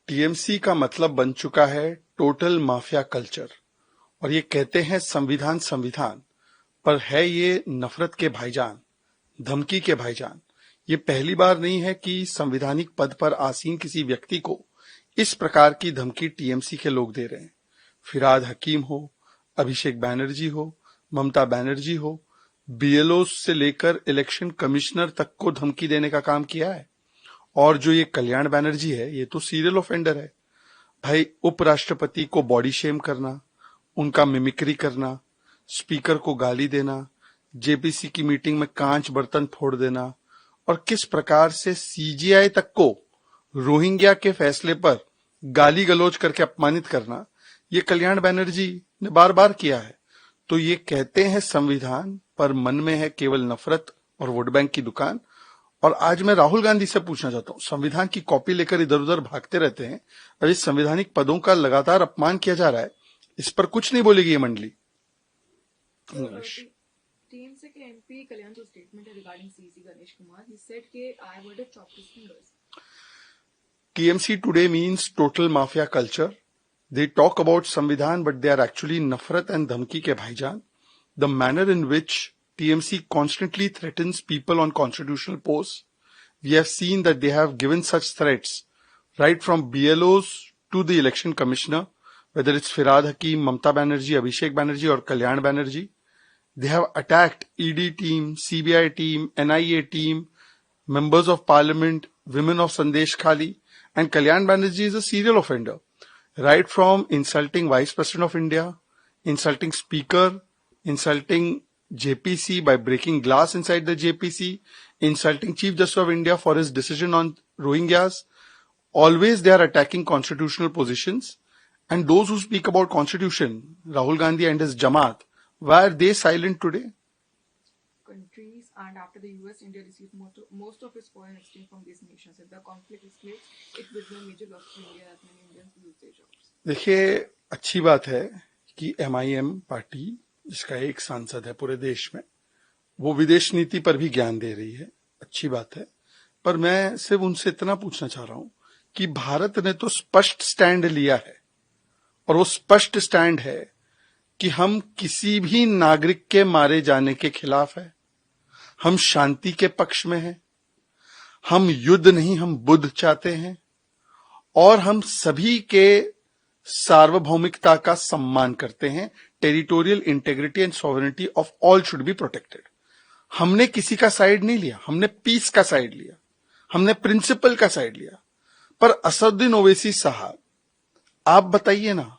TMC का मतलब बन चुका है टोटल माफिया कल्चर। और ये कहते हैं संविधान संविधान, पर है ये नफरत के भाईजान, धमकी के भाईजान। ये पहली बार नहीं है कि संवैधानिक पद पर आसीन किसी व्यक्ति को इस प्रकार की धमकी टीएमसी के लोग दे रहे हैं। फिराद हकीम हो, अभिषेक बैनर्जी हो, ममता बनर्जी हो, बीएलओ से लेकर इलेक्शन कमिश्नर तक को धमकी देने का काम किया है। और जो ये कल्याण बैनर्जी है, ये तो सीरियल ऑफेंडर है भाई। उपराष्ट्रपति को बॉडी शेम करना, उनका मिमिक्री करना, स्पीकर को गाली देना, जेपीसी की मीटिंग में कांच बर्तन फोड़ देना, और किस प्रकार से सीजीआई तक को रोहिंग्या के फैसले पर गाली गलौज करके अपमानित करना, ये कल्याण बैनर्जी ने बार बार किया है। तो ये कहते हैं संविधान, पर मन में है केवल नफरत और वोट बैंक की दुकान। और आज मैं राहुल गांधी से पूछना चाहता हूं, संविधान की कॉपी लेकर इधर उधर भागते रहते हैं और इस संवैधानिक पदों का लगातार अपमान किया जा रहा है, इस पर कुछ नहीं बोलेगी ये मंडली। TMC के MP कल्याण जो स्टेटमेंट है regarding CC Ganesh Kumar, he said कि I would have chopped his fingers. TMC today means total mafia culture. They talk about संविधान, but they are actually नफरत and धमकी के भाईजान. The manner in which TMC constantly threatens people on constitutional posts, we have seen that they have given such threats right from BLOs to the election commissioner, whether it's Firad Hakim, Mamta Banerjee, Abhishek Banerjee or Kalyan Banerjee. They have attacked ED team, CBI team, NIA team, members of parliament, women of Sandesh Khali, and Kalyan Banerjee is a serial offender. Right from insulting Vice President of India, insulting Speaker, insulting JPC by breaking glass inside the JPC, insulting Chief Justice of India for his decision on Rohingyas. Always they are attacking constitutional positions. And those who speak about constitution, Rahul Gandhi and his Jamaat, why are they silent today? Countries, and after the US, India receives most of its foreign exchange from these nations. If the conflict escalates, it will be a major loss to India as many Indians lose their jobs. देखिए, अच्छी बात है कि MIM party, जिसका एक सांसद है पूरे देश में, वो विदेश नीति पर भी ज्ञान दे रही है, अच्छी बात है। पर मैं सिर्फ उनसे इतना पूछना चाह रहा हूं कि भारत ने तो स्पष्ट स्टैंड लिया है, और वो स्पष्ट स्टैंड है कि हम किसी भी नागरिक के मारे जाने के खिलाफ है, हम शांति के पक्ष में हैं, हम युद्ध नहीं हम बुद्ध चाहते हैं, और हम सभी के सार्वभौमिकता का सम्मान करते हैं। Territorial integrity and sovereignty of all should be protected. हमने किसी का साइड नहीं लिया, हमने पीस का साइड लिया, हमने प्रिंसिपल का साइड लिया। पर असदुद्दीन ओवैसी साहब, आप बताइए ना,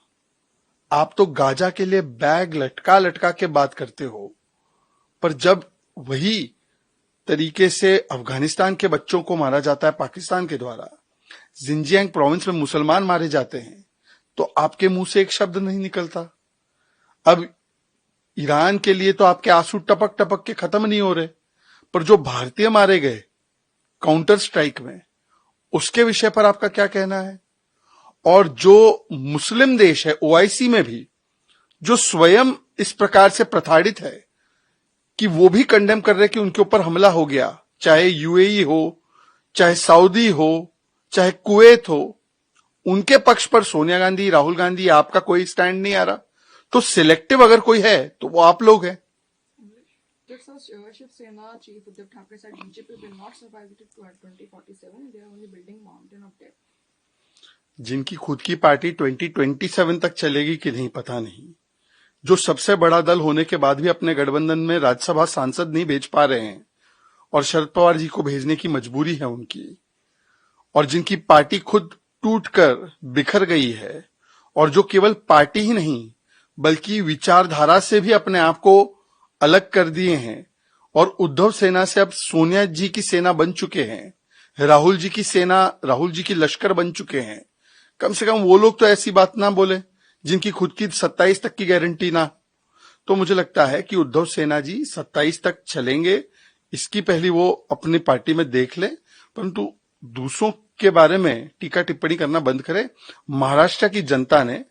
आप तो गाजा के लिए बैग लटका लटका के बात करते हो, पर जब वही तरीके से अफगानिस्तान के बच्चों को मारा जाता है पाकिस्तान के द्वारा, जिंजियांग प्रोविंस में मुसलमान मारे जाते हैं, तो आपके मुंह से एक शब्द नहीं निकलता। अब ईरान के लिए तो आपके आंसू टपक टपक के खत्म नहीं हो रहे, पर जो भारतीय मारे गए काउंटर स्ट्राइक में, उसके विषय पर आपका क्या कहना है? और जो मुस्लिम देश है OIC में भी, जो स्वयं इस प्रकार से प्रताड़ित है कि वो भी कंडेम कर रहे कि उनके ऊपर हमला हो गया, चाहे UAE हो, चाहे सऊदी हो, चाहे कुवैत हो, उनके पक्ष पर सोनिया गांधी, राहुल गांधी, आपका कोई स्टैंड नहीं आ रहा। तो सिलेक्टिव अगर कोई है तो वो आप लोग हैं। Shiv Sena chief Uddhav Thackeray said BJP will not survive it to 2047. They are only building mountain of debt. जिनकी खुद की पार्टी 2027 तक चलेगी कि नहीं पता नहीं, जो सबसे बड़ा दल होने के बाद भी अपने गठबंधन में राज्यसभा सांसद नहीं भेज पा रहे हैं, और शरद पवार जी को भेजने की मजबूरी है उनकी, और जिनकी पार्टी खुद टूटकर बिखर गई है, और जो केवल पार्टी ही नहीं बल्कि विचारधारा से भी अपने आप को अलग कर दिए हैं, और उद्धव सेना से अब सोनिया जी की सेना बन चुके हैं, राहुल जी की सेना, राहुल जी की लश्कर बन चुके हैं। कम से कम वो लोग तो ऐसी बात ना बोले जिनकी खुद की 27 तक की गारंटी ना। तो मुझे लगता है कि उद्धव सेना जी 27 तक चलेंगे, इसकी पहली वो अपनी पार्टी में देख ले, परंतु दूसरों के बारे में टीका टिप्पणी करना बंद करे। महाराष्ट्र की जनता ने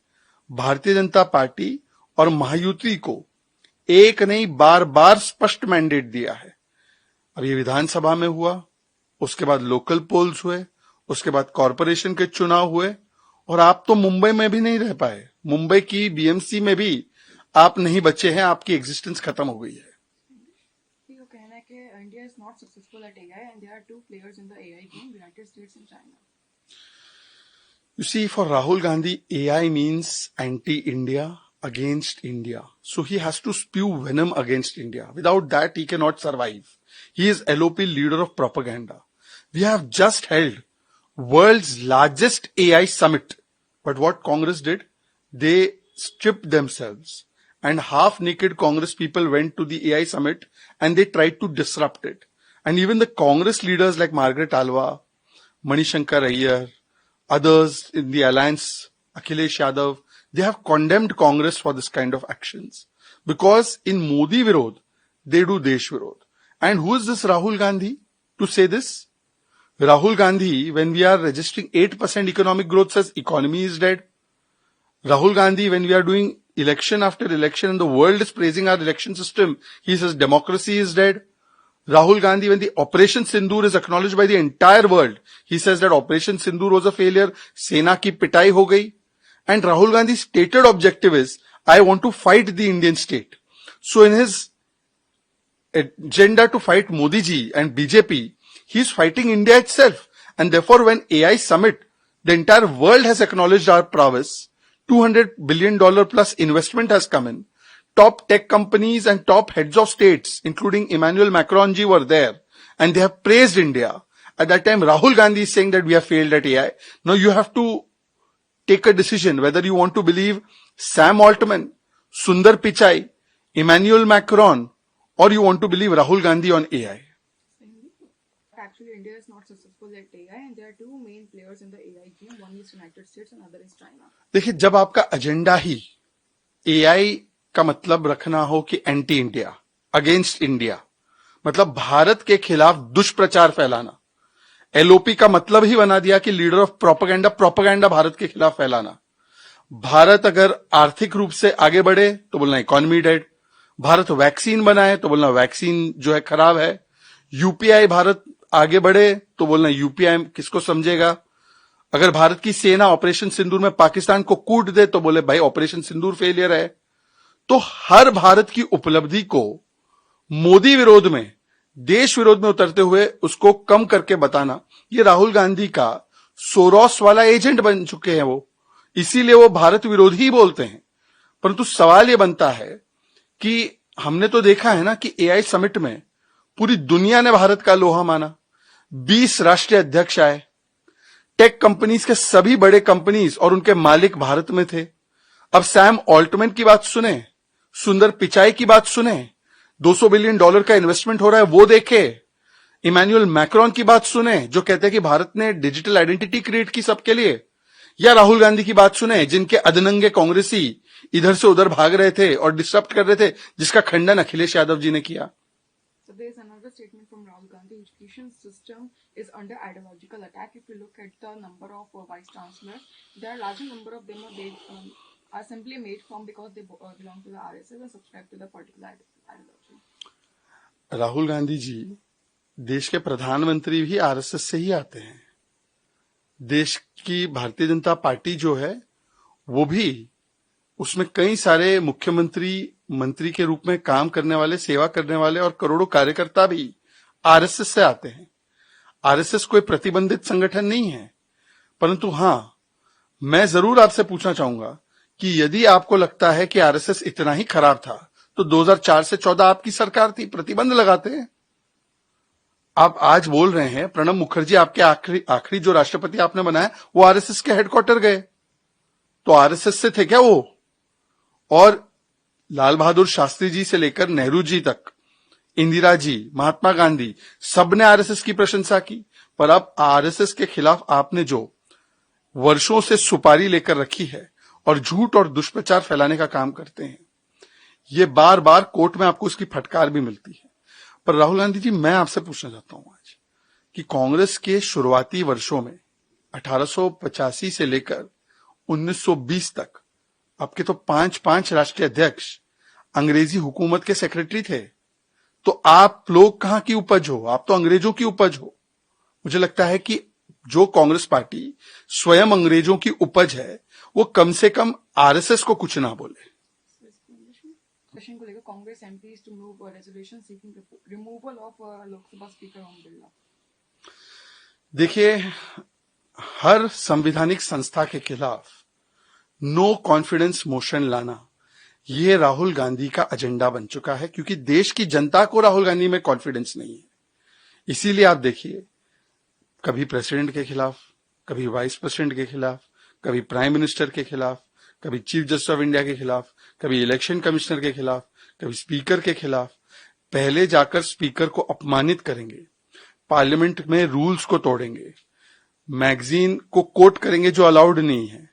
भारतीय जनता पार्टी और महायुति को एक नहीं बार बार स्पष्ट मैंडेट दिया है। अब ये विधानसभा में हुआ, उसके बाद लोकल पोल्स हुए, उसके बाद कॉरपोरेशन के चुनाव हुए, और आप तो मुंबई में भी नहीं रह पाए, मुंबई की बीएमसी में भी आप नहीं बचे हैं, आपकी एग्जिस्टेंस खत्म हो गई है। ये कहना है कि India is not successful at AI and there are two players in the AI game, United States and China. You see, for Rahul Gandhi, AI means anti-India, against India. So he has to spew venom against India. Without that, he cannot survive. He is LOP, leader of propaganda. We have just held world's largest AI summit. But what Congress did? They stripped themselves. And half-naked Congress people went to the AI summit and they tried to disrupt it. And even the Congress leaders like Margaret Alva, Manishankar Iyer, others in the alliance, Akhilesh Yadav, they have condemned Congress for this kind of actions. Because in Modi Virod, they do Desh Virod. And who is this Rahul Gandhi to say this? Rahul Gandhi, when we are registering 8% economic growth, says economy is dead. Rahul Gandhi, when we are doing election after election and the world is praising our election system, he says democracy is dead. Rahul Gandhi, when the Operation Sindoor is acknowledged by the entire world, he says that Operation Sindoor was a failure, Sena ki pitai ho gayi. And Rahul Gandhi's stated objective is, I want to fight the Indian state. So in his agenda to fight Modi ji and BJP, he is fighting India itself. And therefore when AI summit, the entire world has acknowledged our prowess, $200 billion plus investment has come in. Top tech companies and top heads of states, including Emmanuel Macron ji, were there, and they have praised India. At that time, Rahul Gandhi is saying that we have failed at AI. Now you have to take a decision whether you want to believe Sam Altman, Sundar Pichai, Emmanuel Macron, or you want to believe Rahul Gandhi on AI. Actually, India is not successful at AI, and there are two main players in the AI game. One is United States, and other is China. देखिए, जब आपका agenda ही AI का मतलब रखना हो कि anti India, against India, मतलब भारत के खिलाफ दुष्प्रचार फैलाना, एलओपी का मतलब ही बना दिया कि leader of propaganda, propaganda Bharat के खिलाफ फैलाना। भारत अगर आर्थिक रूप से आगे बढ़े तो बोलना इकोनॉमी डेड, भारत वैक्सीन बनाए तो बोलना वैक्सीन जो है खराब है, यूपीआई भारत आगे बढ़े तो बोलना यूपीआई किसको समझेगा, अगर भारत की सेना ऑपरेशन सिंदूर में पाकिस्तान को कूट दे तो बोले भाई ऑपरेशन सिंदूर फेलियर है। तो हर भारत की उपलब्धि को मोदी विरोध में, देश विरोध में उतरते हुए उसको कम करके बताना, ये राहुल गांधी का सोरोस वाला एजेंट बन चुके हैं वो, इसीलिए वो भारत विरोधी ही बोलते हैं। परंतु सवाल ये बनता है कि हमने तो देखा है ना कि एआई समिट में पूरी दुनिया ने भारत का लोहा माना, 20 राष्ट्रीय अध्यक्ष आए, टेक कंपनीज के सभी बड़े कंपनीज और उनके मालिक भारत में थे। अब सैम ऑल्टमैन की बात सुने, सुंदर पिचाई की बात सुने, $200 बिलियन का इन्वेस्टमेंट हो रहा है वो देखे, इमैनुअल मैक्रोन की बात सुने जो कहते हैं कि भारत ने डिजिटल आइडेंटिटी क्रिएट की सबके लिए, या राहुल गांधी की बात सुने जिनके अधनंगे कांग्रेसी इधर से उधर भाग रहे थे और डिस्टर्ब कर रहे थे, जिसका खंडन अखिलेश यादव जी ने किया। So there is another statement from Rahul Gandhi. Education system is under ideological attack. If you look at the number of vice chancellors, there are larger number of them are simply made from because they belong to the RSS and subscribe to the particular ideology. Rahul Gandhi ji देश के प्रधानमंत्री भी RSS से ही आते हैं। देश की Bharatiya Janata party जो है वो भी, उसमें कई सारे मुख्यमंत्री, मंत्री के रूप में काम करने वाले, सेवा करने वाले और करोड़ों कार्यकर्ता भी आरएसएस से आते हैं। आरएसएस कोई प्रतिबंधित संगठन नहीं है, परंतु हां, मैं जरूर आपसे पूछना चाहूंगा कि यदि आपको लगता है कि आरएसएस इतना ही खराब था तो 2004 से 14 आपकी सरकार थी, प्रतिबंध लगाते हैं। आप आज बोल रहे हैं प्रणब मुखर्जी आपके आखिरी जो राष्ट्रपति आपने बनाया वो आरएसएस के हेडक्वार्टर गए, तो आरएसएस से थे क्या वो? और लाल बहादुर शास्त्री जी से लेकर नेहरू जी तक, इंदिरा जी, महात्मा गांधी, सबने आरएसएस की प्रशंसा की। पर अब आरएसएस के खिलाफ आपने जो वर्षों से सुपारी लेकर रखी है और झूठ और दुष्प्रचार फैलाने का काम करते हैं, ये बार बार कोर्ट में आपको इसकी फटकार भी मिलती है। पर राहुल गांधी जी, मैं आपसे पूछना चाहता हूं आज कि कांग्रेस के शुरुआती वर्षों में 1885 से लेकर 1920 तक आपके तो 5 राष्ट्रीय अध्यक्ष अंग्रेजी हुकूमत के सेक्रेटरी थे, तो आप लोग कहां की उपज हो? आप तो अंग्रेजों की उपज हो। मुझे लगता है कि जो कांग्रेस पार्टी स्वयं अंग्रेजों की उपज है, वो कम से कम आरएसएस को कुछ ना बोले। क्वेश्चन को लेकर Congress MPs to move resolution seeking removal of Lok Sabha speaker Om Birla. देखिए, हर संवैधानिक संस्था के खिलाफ नो कॉन्फिडेंस मोशन लाना ये राहुल गांधी का एजेंडा बन चुका है, क्योंकि देश की जनता को राहुल गांधी में कॉन्फिडेंस नहीं है। इसीलिए आप देखिए, कभी प्रेसिडेंट के खिलाफ, कभी वाइस प्रेसिडेंट के खिलाफ, कभी प्राइम मिनिस्टर के खिलाफ, कभी चीफ जस्टिस ऑफ इंडिया के खिलाफ, कभी इलेक्शन कमिश्नर के खिलाफ, कभी स्पीकर के खिलाफ। पहले जाकर स्पीकर को अपमानित करेंगे, पार्लियामेंट में रूल्स को तोड़ेंगे, मैगजीन को कोट करेंगे जो अलाउड नहीं है।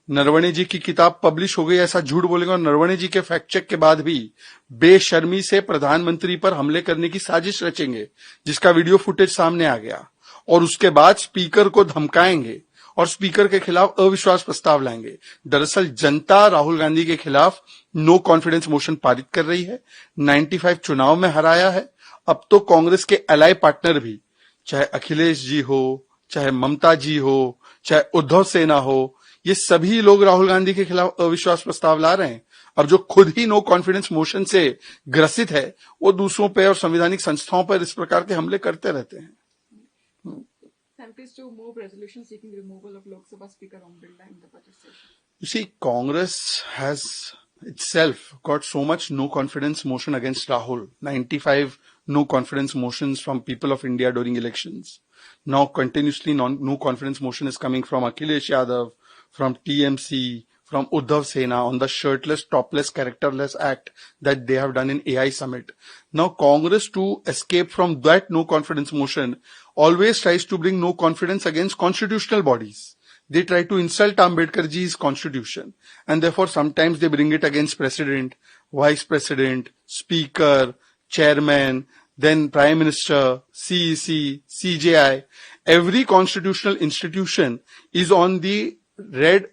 नरवणे जी की किताब पब्लिश हो गई ऐसा झूठ बोलेंगे, और नरवणे जी के फैक्ट चेक के बाद भी बेशर्मी से प्रधानमंत्री पर हमले करने की साजिश रचेंगे, जिसका वीडियो फुटेज सामने आ गया, और उसके बाद स्पीकर को धमकाएंगे और स्पीकर के खिलाफ अविश्वास प्रस्ताव लाएंगे। दरअसल जनता राहुल गांधी के खिलाफ नो कॉन्फिडेंस मोशन पारित कर रही है। 95 चुनाव में हराया है। अब तो कांग्रेस के एलाई पार्टनर भी, चाहे अखिलेश जी हो, चाहे ममता जी हो, चाहे उद्धव सेना हो, ये सभी लोग राहुल गांधी के खिलाफ अविश्वास प्रस्ताव ला रहे हैं। अब जो खुद ही नो कॉन्फिडेंस मोशन से ग्रसित है, वो दूसरों पर और संवैधानिक संस्थाओं पर इस प्रकार के हमले करते रहते हैं। MPs to move resolution seeking removal of Lok Sabha Speaker Om Birla in the budget session. You see, Congress has itself got so much no confidence motion against Rahul. 95 no confidence motions from people of India during elections. Now continuously no confidence motion is coming from Akhilesh Yadav, from TMC, from Uddhav Sena on the shirtless, topless, characterless act that they have done in AI summit. Now Congress, to escape from that no confidence motion, always tries to bring no confidence against constitutional bodies. They try to insult Ambedkar ji's constitution, and therefore sometimes they bring it against president, vice president, speaker, chairman, then prime minister, CEC, CJI. Every constitutional institution is on the red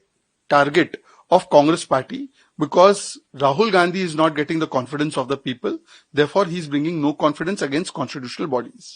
target of Congress party, because Rahul Gandhi is not getting the confidence of the people. Therefore, he is bringing no confidence against constitutional bodies.